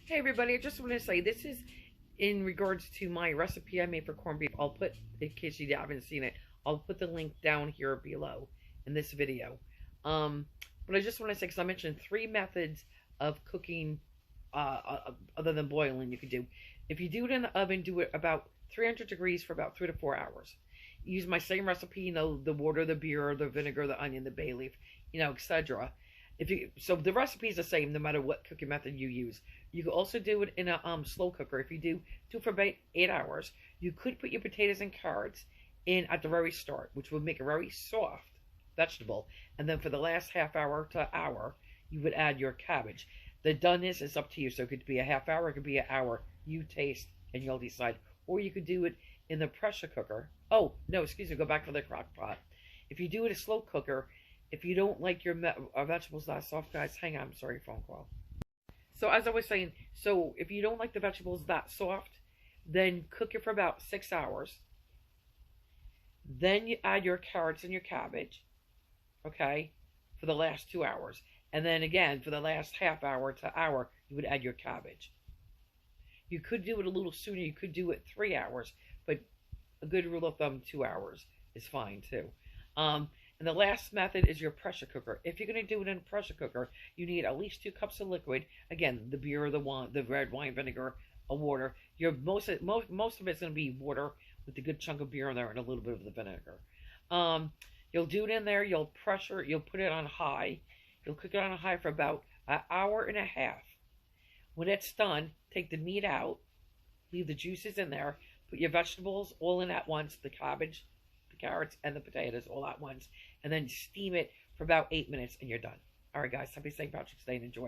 Hey everybody, I just want to say this is in regards to my recipe I made for corned beef. I'll put, in case you haven't seen it, I'll put the link down here below in this video. But I just want to say, because I mentioned 3 methods of cooking other than boiling you could do. If you do it in the oven, do it about 300 degrees for about 3 to 4 hours. Use my same recipe, you know, the water, the beer, the vinegar, the onion, the bay leaf, you know, etc. So the recipe is the same no matter what cooking method you use. You can also do it in a slow cooker. If you do for about 8 hours, you could put your potatoes and carrots in at the very start, which would make a very soft vegetable. And then for the last half hour to hour, you would add your cabbage. The doneness is up to you. So it could be a half hour, it could be an hour. You taste and you'll decide. Or you could do it in the pressure cooker. Oh, no, excuse me, go back to the crock pot. If you do it in a slow cooker, if you don't like your vegetables that soft, guys, hang on, I'm sorry, phone call. So as I was saying, so if you don't like the vegetables that soft, then cook it for about 6 hours. Then you add your carrots and your cabbage, okay, for the last 2 hours. And then again, for the last half hour to hour, you would add your cabbage. You could do it a little sooner. You could do it 3 hours, but a good rule of thumb, 2 hours is fine too. And the last method is your pressure cooker. If you're going to do it in a pressure cooker, you need at least 2 cups of liquid. Again, the beer, the red wine vinegar, a water. Most of it's going to be water with a good chunk of beer in there and a little bit of the vinegar. You'll do it in there. You'll put it on high. You'll cook it on high for about an hour and a half. When it's done, take the meat out. Leave the juices in there. Put your vegetables all in at once. The cabbage, carrots, and the potatoes all at once, and then steam it for about 8 minutes and you're done. All right, guys, happy St. Patrick's Day and enjoy.